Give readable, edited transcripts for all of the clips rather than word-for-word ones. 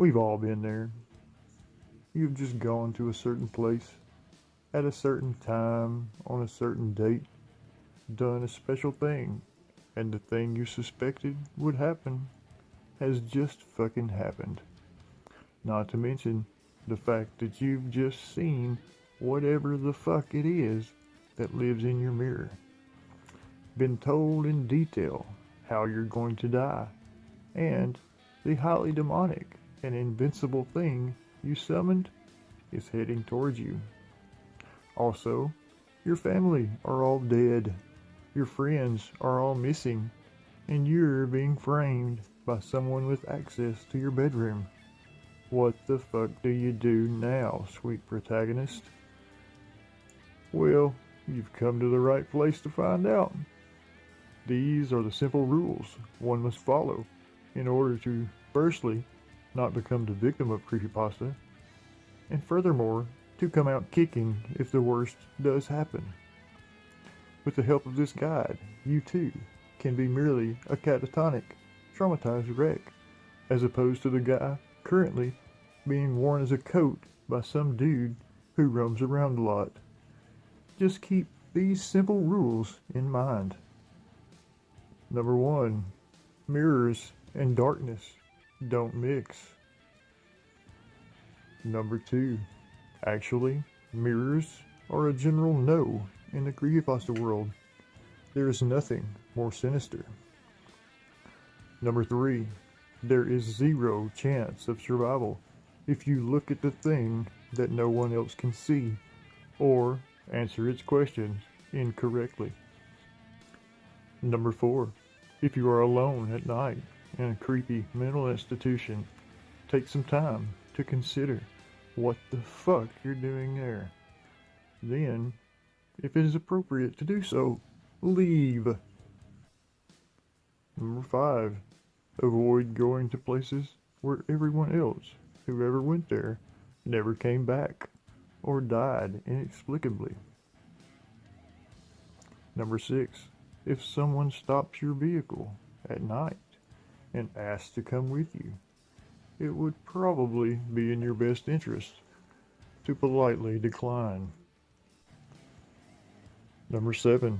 We've all been there. You've just gone to a certain place, at a certain time, on a certain date, done a special thing, and the thing you suspected would happen has just fucking happened. Not to mention the fact that you've just seen whatever the fuck it is that lives in your mirror. Been told in detail how you're going to die, and the highly demonic and invincible thing you summoned is heading towards you. Also, your family are all dead, your friends are all missing, and you're being framed by someone with access to your bedroom. What the fuck do you do now, sweet protagonist? Well, you've come to the right place to find out. These are the simple rules one must follow in order to, firstly, not become the victim of creepypasta, and furthermore, to come out kicking if the worst does happen. With the help of this guide, you too can be merely a catatonic, traumatized wreck, as opposed to the guy currently being worn as a coat by some dude who roams around a lot. Just keep these simple rules in mind. Number 1. Mirrors and darkness don't mix. Number 2. Actually, mirrors are a general no in the creepypasta world. There is nothing more sinister. Number 3. There is zero chance of survival if you look at the thing that no one else can see, or answer its questions incorrectly. Number 4. If you are alone at night in a creepy mental institution, take some time to consider what the fuck you're doing there. Then, if it is appropriate to do so, leave. Number 5. Avoid going to places where everyone else who ever went there never came back or died inexplicably. Number 6. If someone stops your vehicle at night and asks to come with you, it would probably be in your best interest to politely decline. Number 7.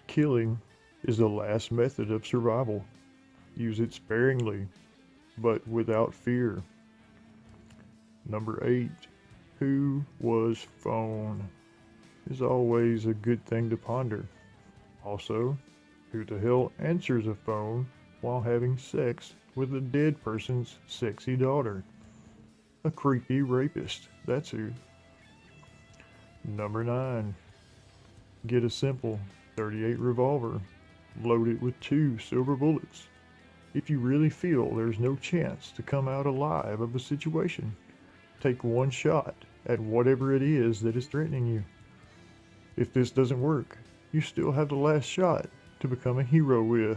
Killing is the last method of survival. Use it sparingly, but without fear. Number 8. Who was phone is always a good thing to ponder. Also, who the hell answers a phone while having sex with a dead person's sexy daughter? A creepy rapist, that's who. Number 9. Get a simple .38 revolver. Load it with 2 silver bullets. If you really feel there's no chance to come out alive of a situation, take one shot at whatever it is that is threatening you. If this doesn't work, you still have the last shot to become a hero with.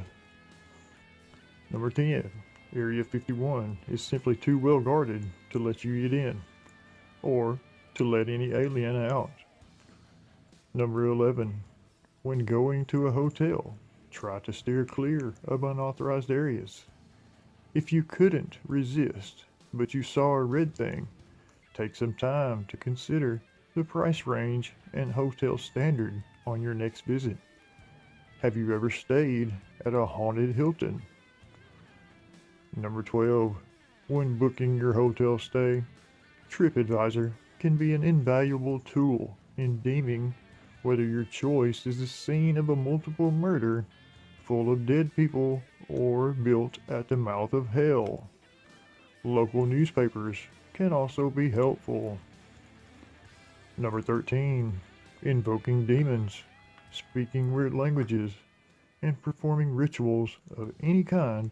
Number 10. Area 51 is simply too well guarded to let you get in, or to let any alien out. Number 11. When going to a hotel, try to steer clear of unauthorized areas. If you couldn't resist, but you saw a red thing, take some time to consider the price range and hotel standard on your next visit. Have you ever stayed at a haunted Hilton? Number 12. When booking your hotel stay, TripAdvisor can be an invaluable tool in deeming whether your choice is the scene of a multiple murder full of dead people or built at the mouth of hell. Local newspapers can also be helpful. Number 13. Invoking demons, speaking weird languages, and performing rituals of any kind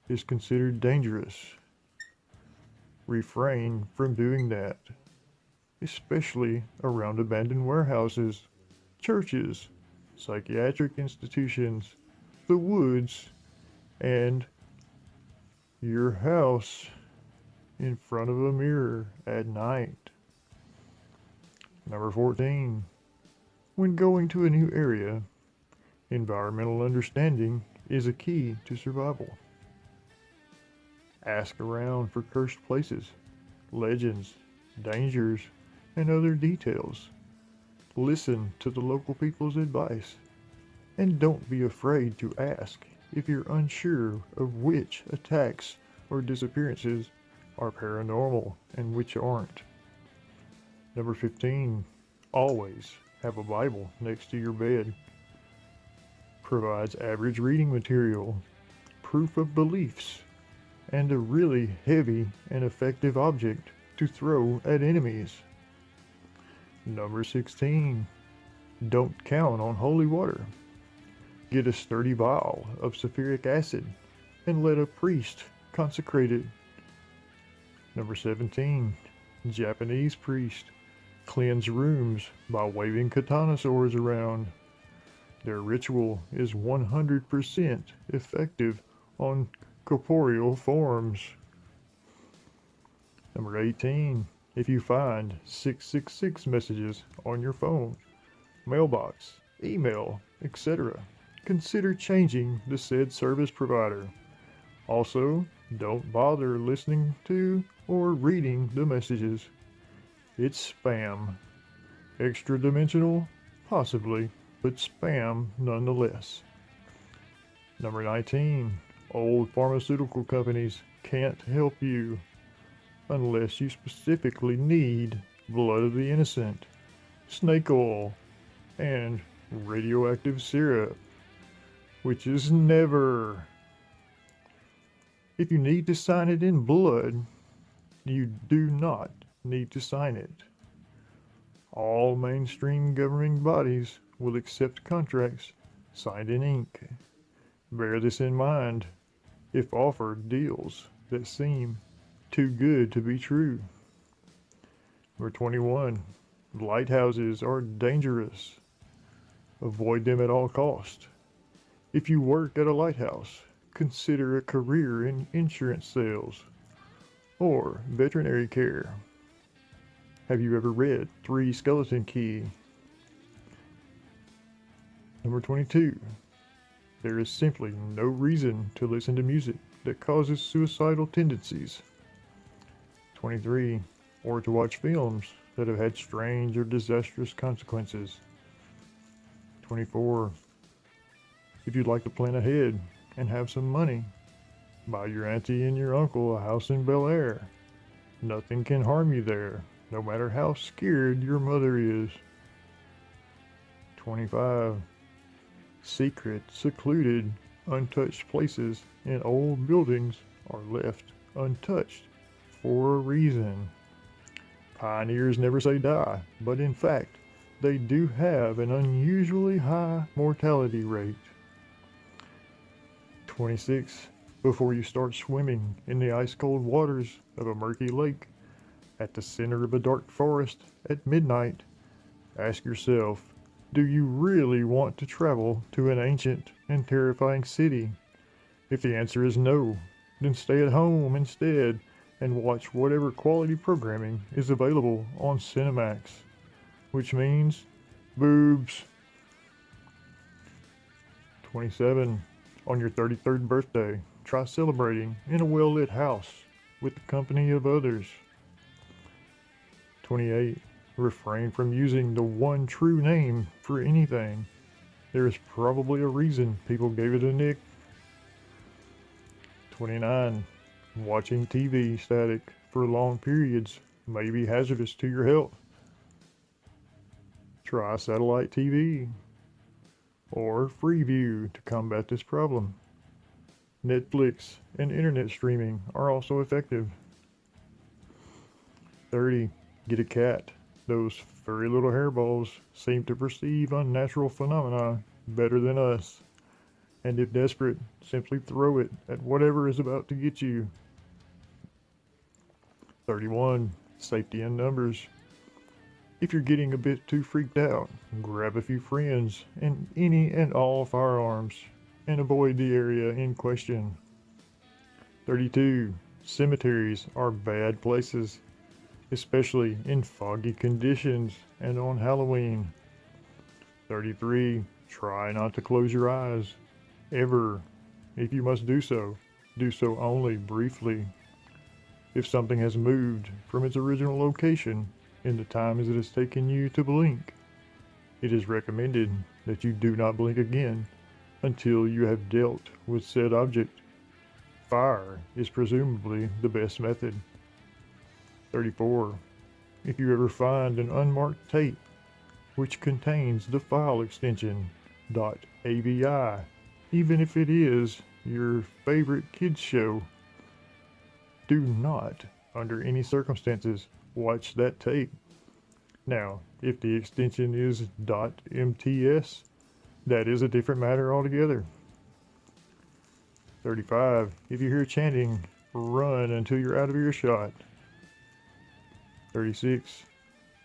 is considered dangerous. Refrain from doing that, especially around abandoned warehouses, churches, psychiatric institutions, the woods, and your house in front of a mirror at night. Number 14. When going to a new area, environmental understanding is a key to survival. Ask around for cursed places, legends, dangers, and other details. Listen to the local people's advice. And don't be afraid to ask if you're unsure of which attacks or disappearances are paranormal and which aren't. Number 15. Always have a Bible next to your bed. Provides average reading material, proof of beliefs, and a really heavy and effective object to throw at enemies. Number 16. Don't count on holy water. Get a sturdy vial of sulfuric acid and let a priest consecrate it. Number 17. Japanese priest. Cleanse rooms by waving katana swords around. Their ritual is 100% effective on corporeal forms. Number 18. If you find 666 messages on your phone, mailbox, email, etc., consider changing the said service provider. Also, don't bother listening to or reading the messages. It's spam. Extra dimensional? Possibly, but spam nonetheless. Number 19. Old pharmaceutical companies can't help you unless you specifically need blood of the innocent, snake oil, and radioactive syrup, which is never. If you need to sign it in blood, you do not need to sign it. All mainstream governing bodies will accept contracts signed in ink. Bear this in mind if offered deals that seem too good to be true. Number 21. Lighthouses are dangerous. Avoid them at all costs. If you work at a lighthouse, consider a career in insurance sales or veterinary care. Have you ever read 3 Skeleton Key? Number 22. There is simply no reason to listen to music that causes suicidal tendencies. 23. Or to watch films that have had strange or disastrous consequences. 24. If you'd like to plan ahead and have some money, buy your auntie and your uncle a house in Bel Air. Nothing can harm you there, no matter how scared your mother is. 25. Secret, secluded, untouched places in old buildings are left untouched for a reason. Pioneers never say die, but in fact, they do have an unusually high mortality rate. 26. Before you start swimming in the ice-cold waters of a murky lake at the center of a dark forest at midnight, ask yourself, do you really want to travel to an ancient and terrifying city? If the answer is no, then stay at home instead and watch whatever quality programming is available on Cinemax, which means boobs. 27. On your 33rd birthday, try celebrating in a well-lit house with the company of others. 28. Refrain from using the one true name for anything. There is probably a reason people gave it a nick. 29. Watching TV static for long periods may be hazardous to your health. Try satellite TV or Freeview to combat this problem. Netflix and internet streaming are also effective. 30. Get a cat. Those furry little hairballs seem to perceive unnatural phenomena better than us. And if desperate, simply throw it at whatever is about to get you. 31. Safety in numbers. If you're getting a bit too freaked out, grab a few friends and any and all firearms and avoid the area in question. 32. Cemeteries are bad places, especially in foggy conditions and on Halloween. 33. Try not to close your eyes, ever. If you must do so only briefly. if something has moved from its original location in the time as it has taken you to blink, it is recommended that you do not blink again until you have dealt with said object. Fire is presumably the best method. 34. If you ever find an unmarked tape which contains the file extension .avi, even if it is your favorite kids show, do not, under any circumstances, watch that tape. Now, if the extension is .mts, that is a different matter altogether. 35. If you hear chanting, run until you're out of earshot. 36.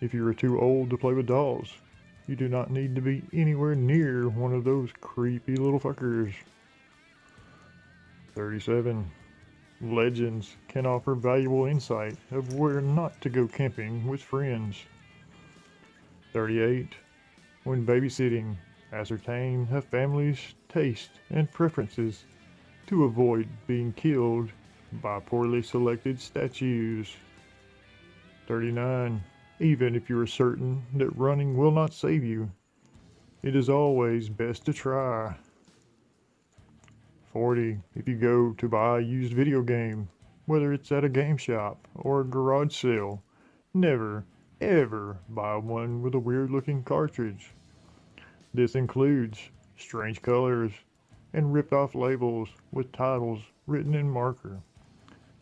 If you are too old to play with dolls, you do not need to be anywhere near one of those creepy little fuckers. 37. Legends can offer valuable insight of where not to go camping with friends. 38. When babysitting, ascertain a family's taste and preferences to avoid being killed by poorly selected statues. 39. Even if you are certain that running will not save you, it is always best to try. 40. If you go to buy a used video game, whether it's at a game shop or a garage sale, never, ever buy one with a weird looking cartridge. This includes strange colors and ripped off labels with titles written in marker.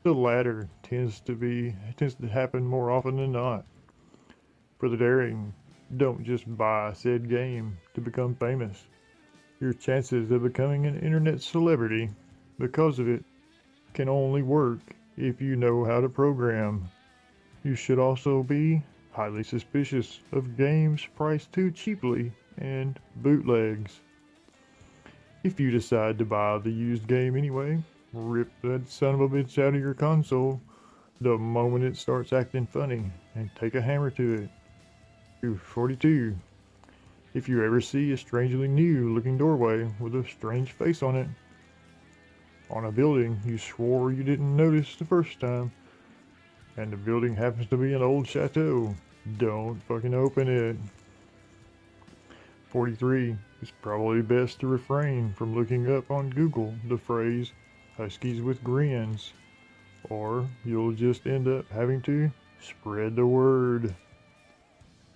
The latter tends to happen more often than not. For the daring, don't just buy said game to become famous. Your chances of becoming an internet celebrity because of it can only work if you know how to program. You should also be highly suspicious of games priced too cheaply and bootlegs. If you decide to buy the used game anyway, rip that son of a bitch out of your console the moment it starts acting funny and take a hammer to it. 42. If you ever see a strangely new looking doorway with a strange face on it, on a building you swore you didn't notice the first time, and the building happens to be an old chateau, don't fucking open it. 43. It's probably best to refrain from looking up on Google the phrase "Huskies with grins," or you'll just end up having to spread the word.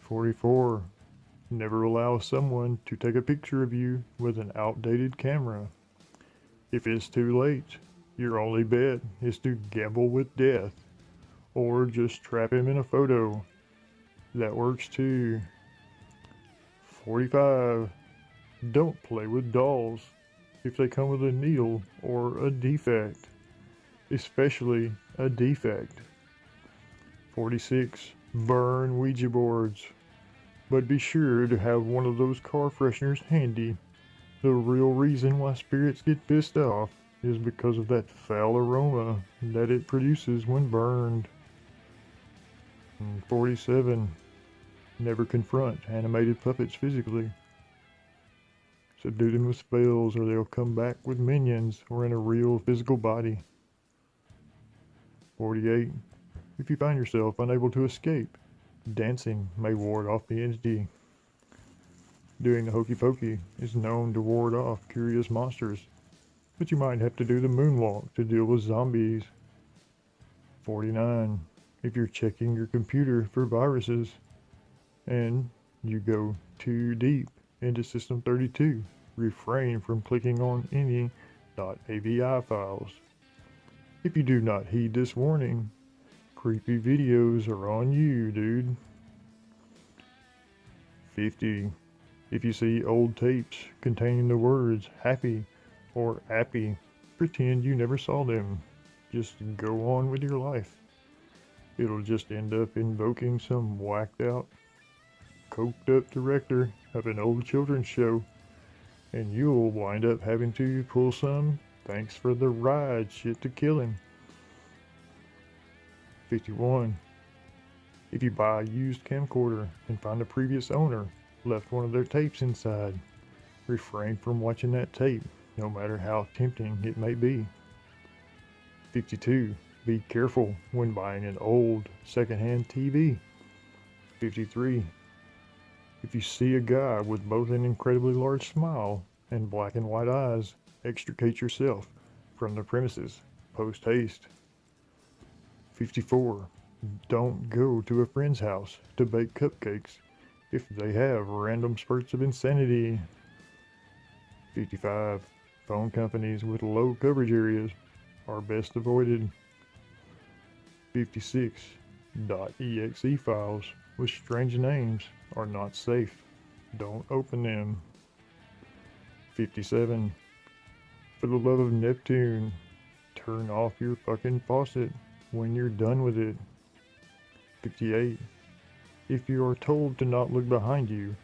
44. Never allow someone to take a picture of you with an outdated camera. If it's too late, your only bet is to gamble with death, or just trap him in a photo. That works too. 45. Don't play with dolls if they come with a needle or a defect, especially a defect. 46. Burn Ouija boards, but be sure to have one of those car fresheners handy. The real reason why spirits get pissed off is because of that foul aroma that it produces when burned. 47. Never confront animated puppets physically. Subdue them with spells or they'll come back with minions or in a real physical body. 48. If you find yourself unable to escape, dancing may ward off the entity. Doing the hokey pokey is known to ward off curious monsters, but you might have to do the moonwalk to deal with zombies. 49. If you're checking your computer for viruses and you go too deep into System 32, refrain from clicking on any .avi files. If you do not heed this warning, creepy videos are on you, dude. 50. If you see old tapes containing the words happy or appy, pretend you never saw them. Just go on with your life. It'll just end up invoking some whacked out, coked up director of an old children's show, and you'll wind up having to pull some thanks for the ride shit to kill him. 51. If you buy a used camcorder and find the previous owner left one of their tapes inside, refrain from watching that tape, no matter how tempting it may be. 52. Be careful when buying an old secondhand TV. 53. If you see a guy with both an incredibly large smile and black and white eyes, extricate yourself from the premises post haste. 54. Don't go to a friend's house to bake cupcakes if they have random spurts of insanity. 55. Phone companies with low coverage areas are best avoided. 56. .exe files with strange names are not safe. Don't open them. 57. For the love of Neptune, turn off your fucking faucet when you're done with it. 58. If you are told to not look behind you,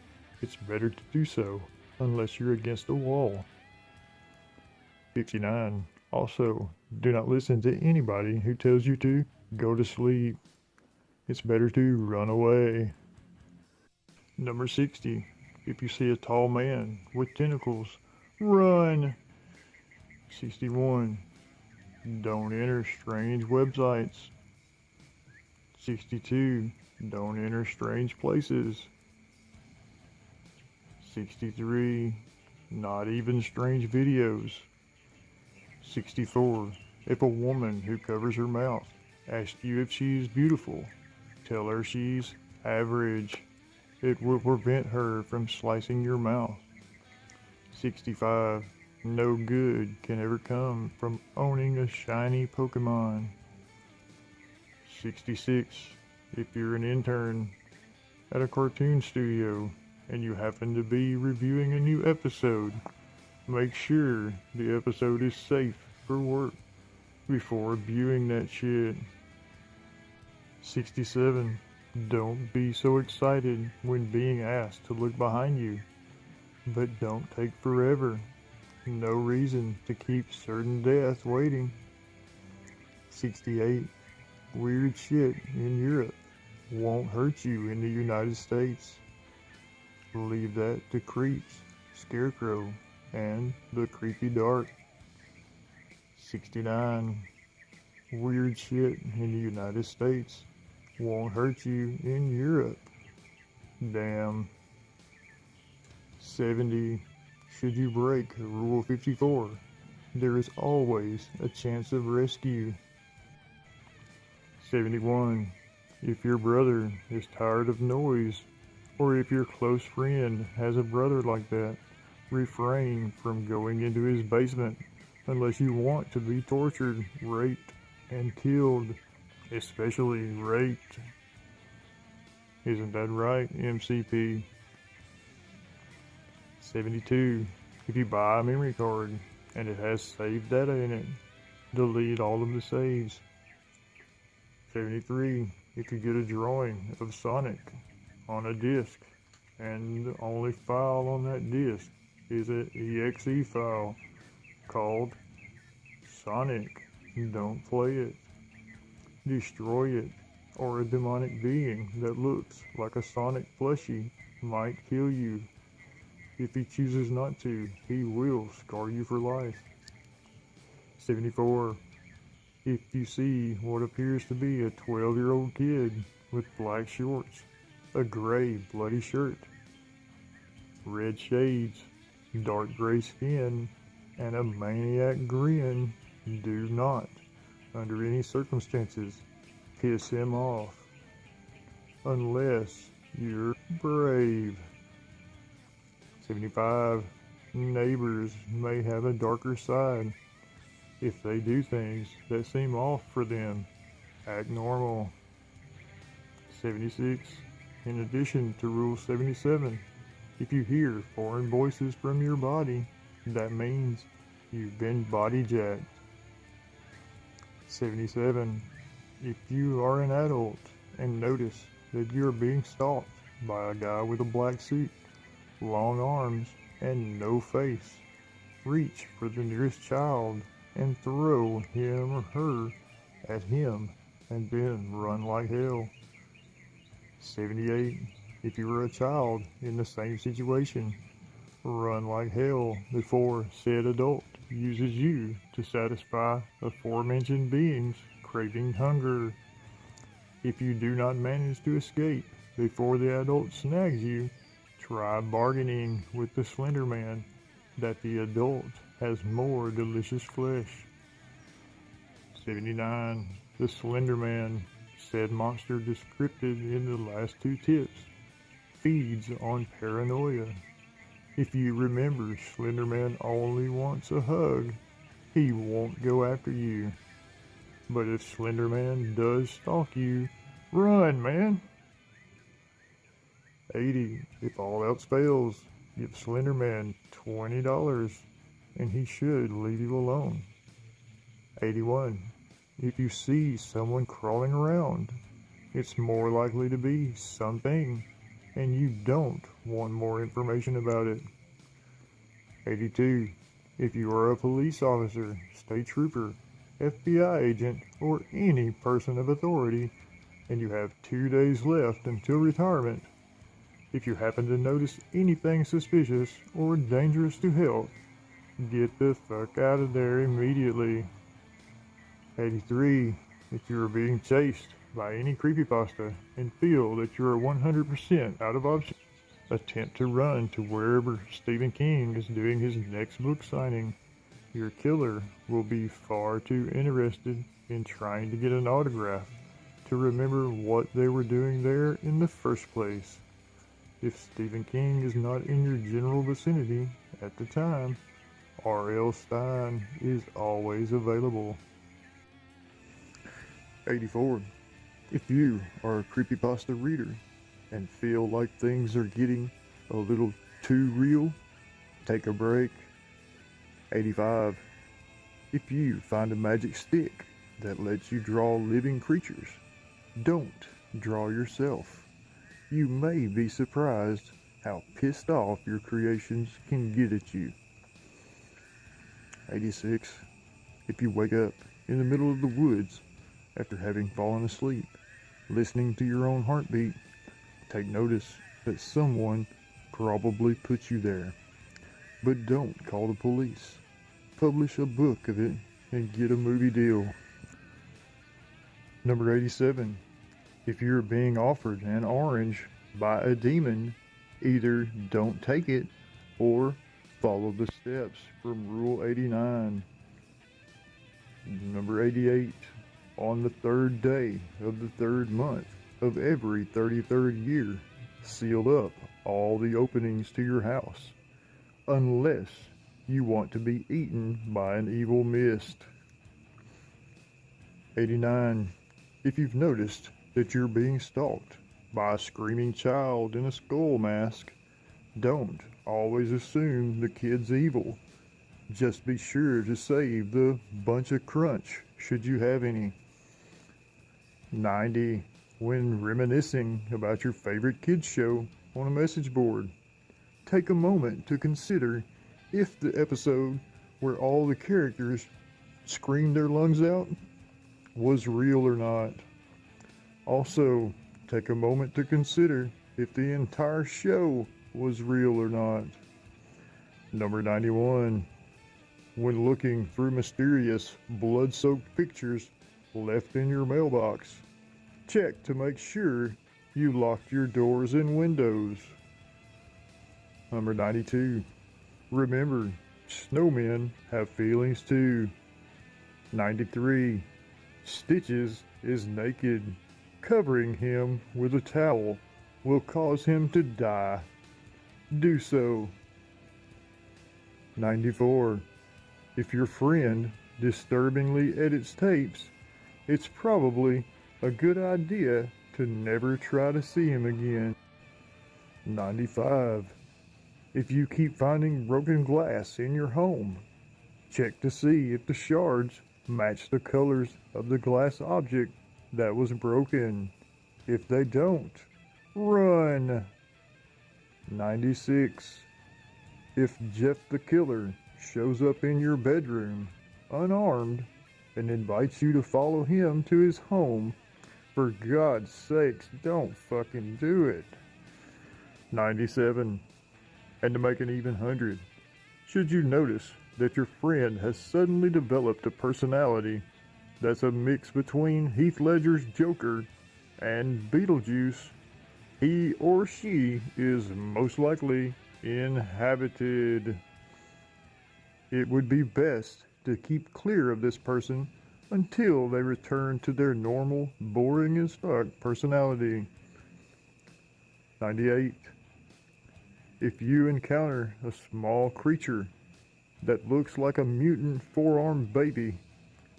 it's better to do so unless you're against a wall. 59. Also, do not listen to anybody who tells you to go to sleep. It's better to run away. Number 60. If you see a tall man with tentacles, run. 61. Don't enter strange websites. 62. Don't enter strange places. 63. Not even strange videos. 64. If a woman who covers her mouth asks you if she is beautiful, tell her she's average. It will prevent her from slicing your mouth. 65. No good can ever come from owning a shiny Pokemon. 66. If you're an intern at a cartoon studio and you happen to be reviewing a new episode, make sure the episode is safe for work before viewing that shit. 67. Don't be so excited when being asked to look behind you, but don't take forever. No reason to keep certain death waiting. 68. Weird shit in Europe won't hurt you in the United States. Leave that to creeps, scarecrow, and the creepy dark. 69. Weird shit in the United States won't hurt you in Europe. Damn. 70. Should you break Rule 54, there is always a chance of rescue. 71. If your brother is tired of noise, or if your close friend has a brother like that, refrain from going into his basement unless you want to be tortured, raped, and killed, especially raped. Isn't that right, MCP? 72. If you buy a memory card and it has saved data in it, delete all of the saves. 73. If you get a drawing of Sonic on a disc and the only file on that disc is an exe file called Sonic, don't play it. Destroy it, or a demonic being that looks like a Sonic plushie might kill you. If he chooses not to, he will scar you for life. 74. If you see what appears to be a 12-year-old kid with black shorts, a gray bloody shirt, red shades, dark gray skin, and a maniac grin, do not, under any circumstances, piss him off. Unless you're brave. 75. Neighbors may have a darker side. If they do things that seem off for them, act normal. 76. In addition to Rule 77, if you hear foreign voices from your body, that means you've been body jacked. 77. If you are an adult and notice that you're being stalked by a guy with a black suit, long arms, and no face, reach for the nearest child and throw him or her at him and then run like hell. 78. If you were a child in the same situation, run like hell before said adult uses you to satisfy aforementioned beings' craving hunger. If you do not manage to escape before the adult snags you, try bargaining with the Slender Man that the adult has more delicious flesh. 79. The Slender Man, said monster described in the last two tips, feeds on paranoia. If you remember Slender Man only wants a hug, he won't go after you. But if Slender Man does stalk you, run, man! 80. If all else fails, give Slender Man $20 and he should leave you alone. 81. If you see someone crawling around, it's more likely to be something and you don't want more information about it. 82. If you are a police officer, state trooper, FBI agent, or any person of authority, and you have 2 days left until retirement, if you happen to notice anything suspicious or dangerous to health, get the fuck out of there immediately. 83. If you are being chased by any creepypasta and feel that you are 100% out of options, attempt to run to wherever Stephen King is doing his next book signing. Your killer will be far too interested in trying to get an autograph to remember what they were doing there in the first place. If Stephen King is not in your general vicinity at the time, R.L. Stine is always available. 84. If you are a creepypasta reader and feel like things are getting a little too real, take a break. 85. If you find a magic stick that lets you draw living creatures, don't draw yourself. You may be surprised how pissed off your creations can get at you. 86. If you wake up in the middle of the woods after having fallen asleep, listening to your own heartbeat, take notice that someone probably put you there. But don't call the police. Publish a book of it and get a movie deal. Number 87. If you're being offered an orange by a demon, either don't take it or follow the steps from Rule 89. Number 88. On the third day of the third month of every 33rd year, seal up all the openings to your house, unless you want to be eaten by an evil mist. 89. If you've noticed that you're being stalked by a screaming child in a skull mask, don't always assume the kid's evil. Just be sure to save the bunch of crunch, should you have any. 90. When reminiscing about your favorite kids show on a message board, take a moment to consider if the episode where all the characters screamed their lungs out was real or not. Also, take a moment to consider if the entire show was real or not. Number 91. When looking through mysterious blood-soaked pictures left in your mailbox, check to make sure you locked your doors and windows. Number 92. Remember, snowmen have feelings too. 93. Stitches is naked. Covering him with a towel will cause him to die. Do so. 94. If your friend disturbingly edits tapes, it's probably a good idea to never try to see him again. 95. If you keep finding broken glass in your home, check to see if the shards match the colors of the glass object that was broken. If they don't, run. 96. If Jeff the Killer shows up in your bedroom, unarmed, and invites you to follow him to his home, for God's sakes, don't fucking do it. 97. And to make an even 100, should you notice that your friend has suddenly developed a personality that's a mix between Heath Ledger's Joker and Beetlejuice, he or she is most likely inhabited. It would be best to keep clear of this person until they return to their normal, boring as fuck personality. 98. If you encounter a small creature that looks like a mutant four-armed baby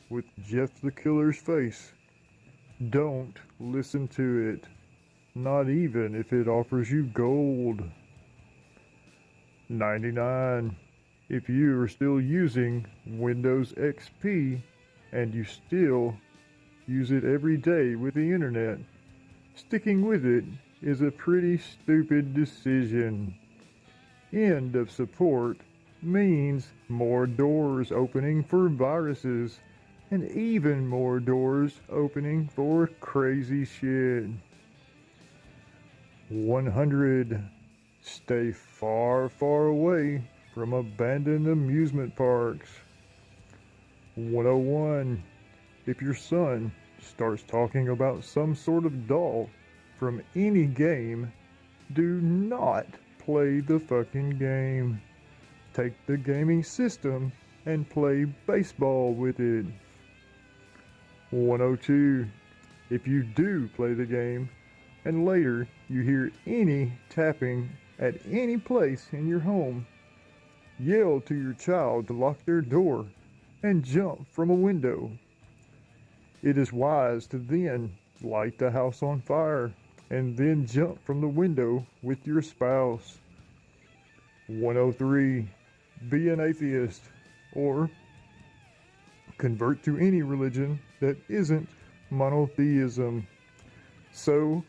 with Jeff the Killer's face, don't listen to it, not even if it offers you gold. 99. If you are still using Windows XP and you still use it every day with the internet, sticking with it is a pretty stupid decision. End of support means more doors opening for viruses and even more doors opening for crazy shit. 100. Stay far, far away from abandoned amusement parks. 101. If your son starts talking about some sort of doll from any game, do not play the fucking game. Take the gaming system and play baseball with it. 102. If you do play the game and later you hear any tapping at any place in your home, yell to your child to lock their door and jump from a window. It is wise to then light the house on fire and then jump from the window with your spouse. 103. Be an atheist or convert to any religion that isn't monotheism. So,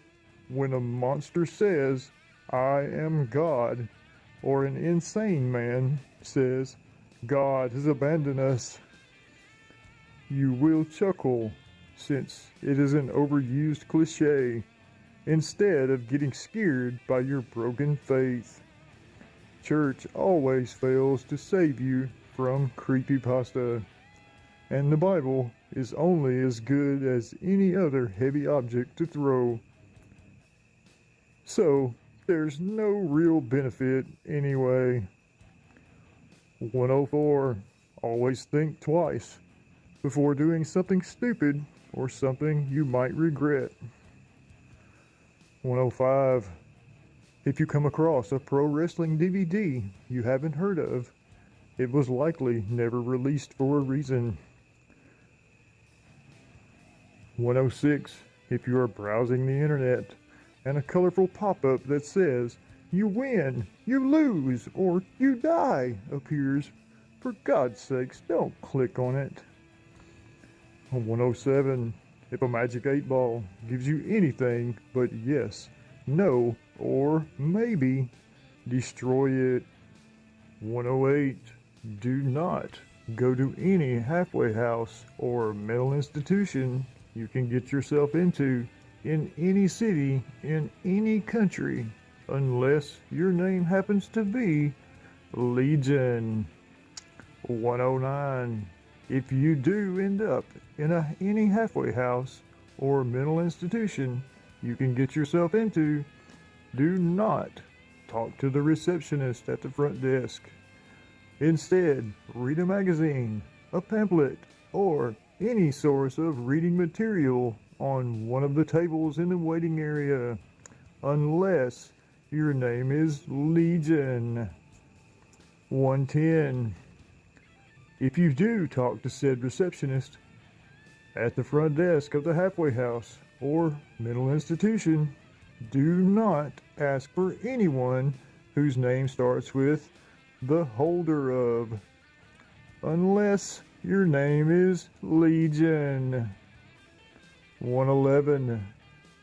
when a monster says, "I am God," or an insane man says, "God has abandoned us," you will chuckle, since it is an overused cliche, instead of getting scared by your broken faith. Church always fails to save you from creepypasta, and the Bible is only as good as any other heavy object to throw. So, there's no real benefit anyway. 104. Always think twice before doing something stupid or something you might regret. 105. If you come across a pro wrestling DVD you haven't heard of, it was likely never released for a reason. 106. If you are browsing the internet and a colorful pop-up that says, "You win, you lose, or you die" appears, for God's sakes, don't click on it. 107. If a magic 8-ball gives you anything but yes, no, or maybe, destroy it. 108. Do not go to any halfway house or mental institution you can get yourself into in any city in any country unless your name happens to be Legion. 109. If you do end up in any halfway house or mental institution you can get yourself into, do not talk to the receptionist at the front desk. Instead, read a magazine, a pamphlet, or any source of reading material on one of the tables in the waiting area, unless your name is Legion. 110. If you do talk to said receptionist at the front desk of the halfway house or mental institution, do not ask for anyone whose name starts with the holder of, unless your name is Legion. 111.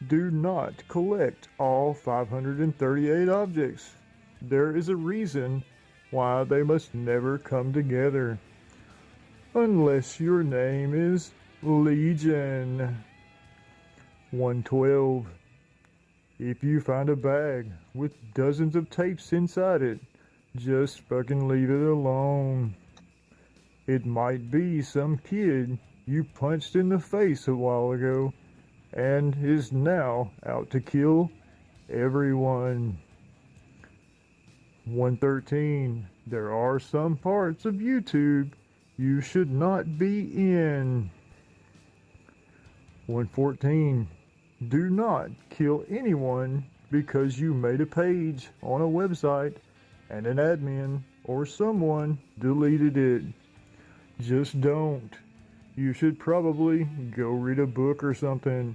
Do not collect all 538 objects. There is a reason why they must never come together, unless your name is Legion. 112. If you find a bag with dozens of tapes inside it, just fucking leave it alone. It might be some kid you punched in the face a while ago and is now out to kill everyone. 113. There are some parts of YouTube you should not be in. 114. Do not kill anyone because you made a page on a website and an admin or someone deleted it. Just don't. You should probably go read a book or something.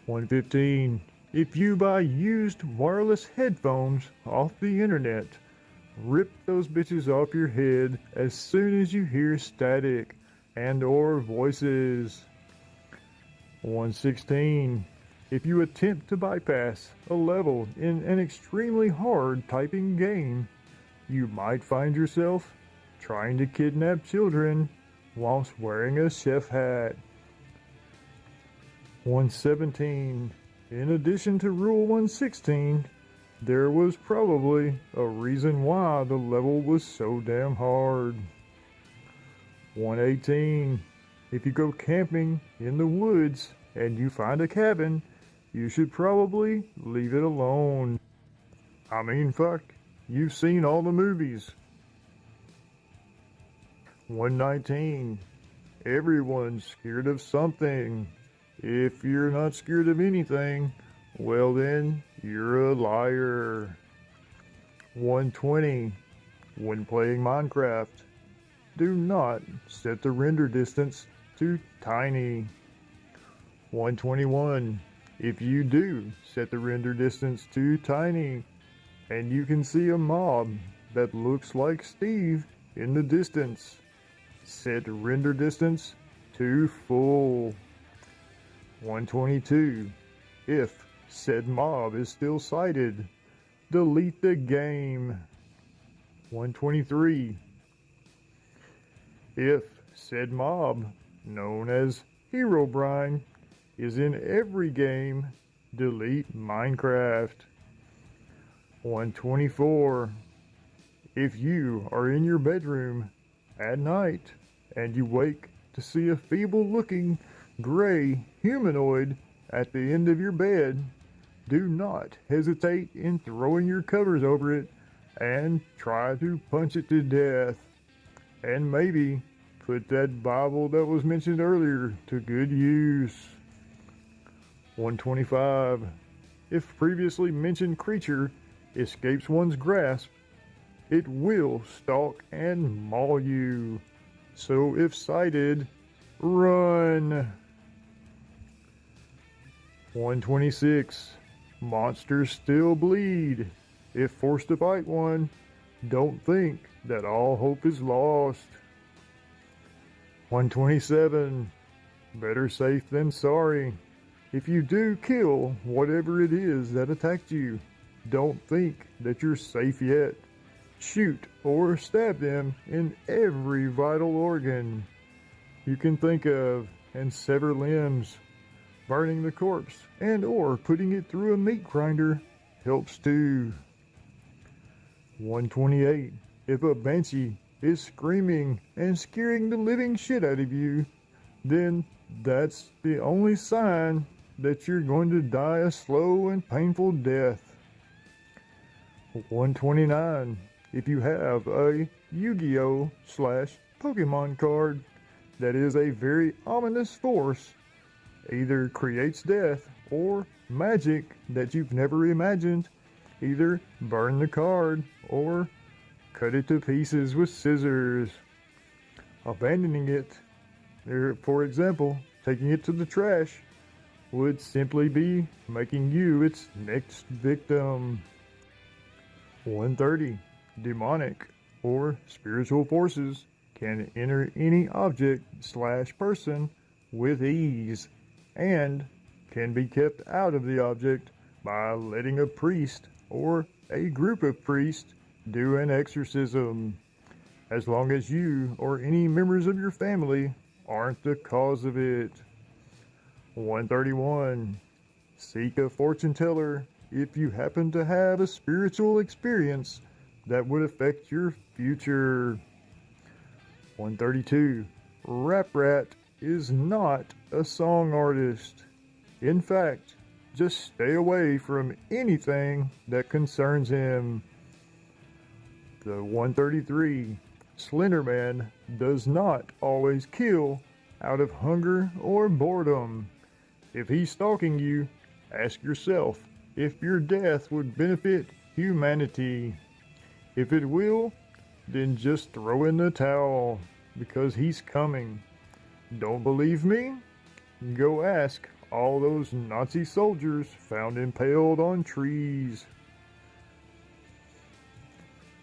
115. If you buy used wireless headphones off the internet, rip those bitches off your head as soon as you hear static and or voices. 116. If you attempt to bypass a level in an extremely hard typing game, you might find yourself trying to kidnap children whilst wearing a chef hat. 117. In addition to Rule 116, there was probably a reason why the level was so damn hard. 118. If you go camping in the woods and you find a cabin, you should probably leave it alone. I mean, fuck, you've seen all the movies. 119. Everyone's scared of something. If you're not scared of anything, well then, you're a liar. 120. When playing Minecraft, do not set the render distance to tiny. 121. If you do set the render distance to tiny, and you can see a mob that looks like Steve in the distance, set render distance to full. 122. If said mob is still sighted, delete the game. 123. If said mob, known as Herobrine, is in every game, delete Minecraft. 124. If you are in your bedroom at night and you wake to see a feeble-looking gray humanoid at the end of your bed, do not hesitate in throwing your covers over it and try to punch it to death. And maybe put that Bible that was mentioned earlier to good use. 125. If previously mentioned creature escapes one's grasp, it will stalk and maul you. So if sighted, run. 126. Monsters still bleed. If forced to fight one, don't think that all hope is lost. 127. Better safe than sorry. If you do kill whatever it is that attacked you, don't think that you're safe yet. Shoot or stab them in every vital organ you can think of and sever limbs. Burning the corpse and or putting it through a meat grinder helps too. 128. If a banshee is screaming and scaring the living shit out of you, then that's the only sign that you're going to die a slow and painful death. 129. If you have a Yu-Gi-Oh! / Pokemon card that is a very ominous force, either creates death or magic that you've never imagined, either burn the card or cut it to pieces with scissors. Abandoning it, or for example, taking it to the trash, would simply be making you its next victim. 130. Demonic or spiritual forces can enter any object / person with ease and can be kept out of the object by letting a priest or a group of priests do an exorcism, as long as you or any members of your family aren't the cause of it. 131. Seek a fortune teller if you happen to have a spiritual experience that would affect your future. 132. Rap Rat is not a song artist. In fact, just stay away from anything that concerns him. The 133, Slender Man does not always kill out of hunger or boredom. If he's stalking you, ask yourself if your death would benefit humanity. If it will, then just throw in the towel, because he's coming. Don't believe me? Go ask all those Nazi soldiers found impaled on trees.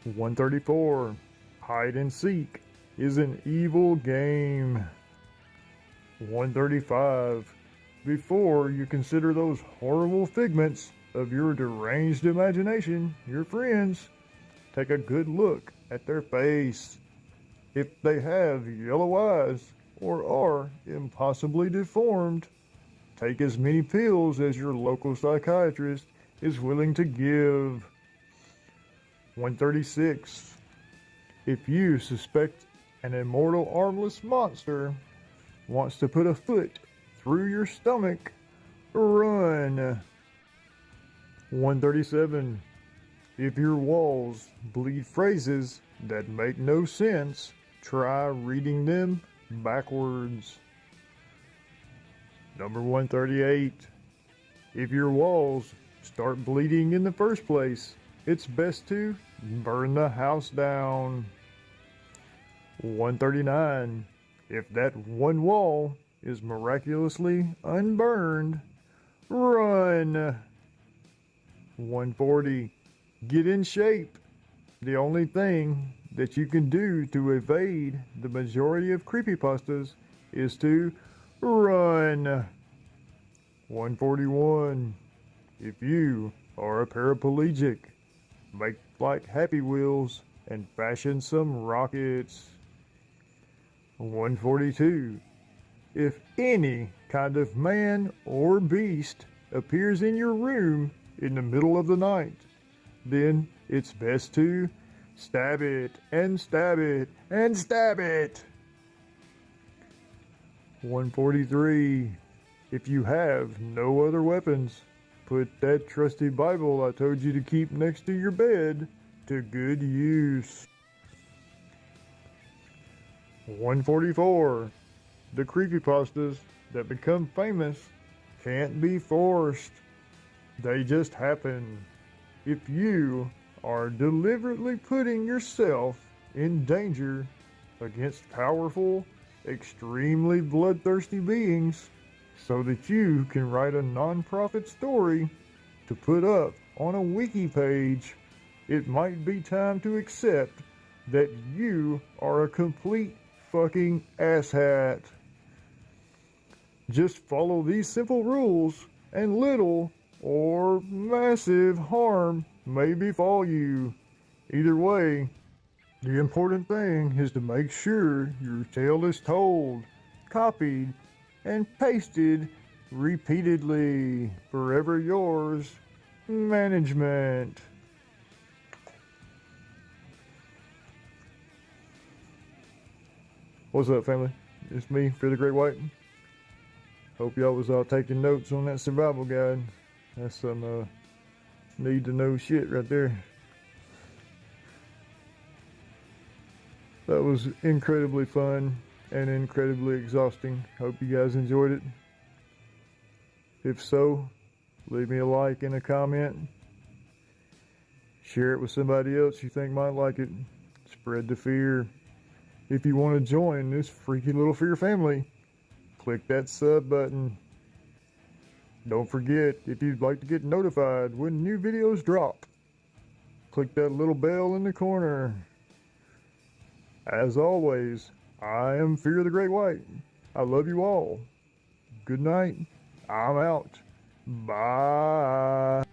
134. Hide and seek is an evil game. 135. Before you consider those horrible figments of your deranged imagination your friends, take a good look at their face. If they have yellow eyes or are impossibly deformed, take as many pills as your local psychiatrist is willing to give. 136. If you suspect an immortal armless monster wants to put a foot through your stomach, run. 137. If your walls bleed phrases that make no sense, try reading them backwards. Number 138. If your walls start bleeding in the first place, it's best to burn the house down. 139. If that one wall is miraculously unburned, run. 140. Get in shape. The only thing that you can do to evade the majority of creepypastas is to run. 141. If you are a paraplegic, make like Happy Wheels and fashion some rockets. 142. If any kind of man or beast appears in your room in the middle of the night, then it's best to stab it and stab it and stab it. 143. If you have no other weapons, put that trusty Bible I told you to keep next to your bed to good use. 144. The creepypastas that become famous can't be forced. They just happen. If you are deliberately putting yourself in danger against powerful, extremely bloodthirsty beings so that you can write a non-profit story to put up on a wiki page, it might be time to accept that you are a complete fucking asshat. Just follow these simple rules and little or massive harm may befall you. Either way, the important thing is to make sure your tale is told, copied, and pasted repeatedly. Forever yours, Management. What's up, family? It's me, Fear the Great White. Hope y'all was all taking notes on that survival guide. That's some need to know shit right there. That was incredibly fun and incredibly exhausting. Hope you guys enjoyed it. If so, leave me a like and a comment. Share it with somebody else you think might like it. Spread the fear. If you want to join this freaky little fear family, click that sub button. Don't forget, if you'd like to get notified when new videos drop, click that little bell in the corner. As always, I am Fear the Great White. I love you all. Good night. I'm out. Bye.